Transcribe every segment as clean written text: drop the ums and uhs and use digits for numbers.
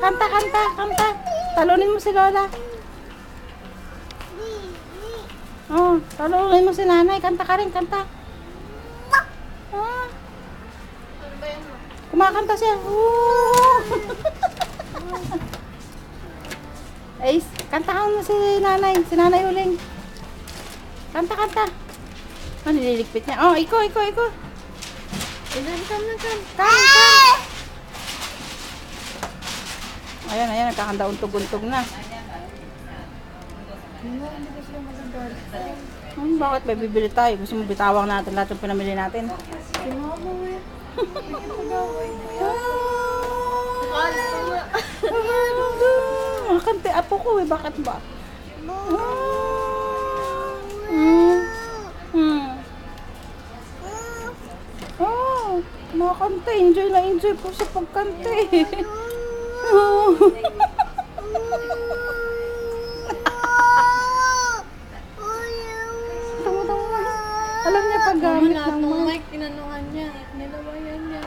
Kanta, kanta, kanta. Talunin mo si Lola. Oh, talunin mo si nanay. Kanta ka rin, kanta. Ah. Kumakanta siya. Ay, kantahan mo si nanay. Si nanay huling. Kanta, kanta. Oh, nililigpit niya. Oh, iko. Kam. Ayan, nagkakanda untog-untog na. Bakit may bibili tayo? Gusto mo bitawang natin lahat ng pinamili natin? Makante apo ko eh. Bakit ba? Oh, makakante. Enjoy na enjoy po sa pagkante. Alam niya paggamit ng mic. Tinanungan niya. Nilawayan niya.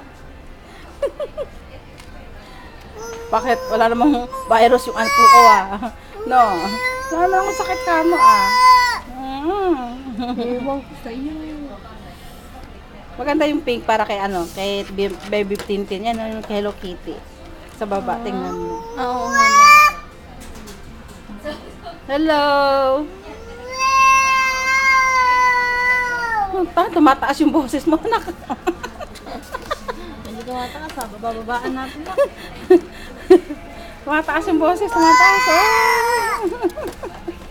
Bakit? Wala namang virus yung anak ko ah. No. Wala namang sakit ka mo ah. Ewan ko sa iyo ngayon. Maganda yung pink para kay ano, kay Baby Tintin. Yan, yung kay Hello Kitty. Sa baba, tingnan mo. Oo nga. Hello! Parang tumataas yung boses mo, anak. Hindi tumataas ha. Bababaan natin na. Tumataas yung boses, tumataas. Oh!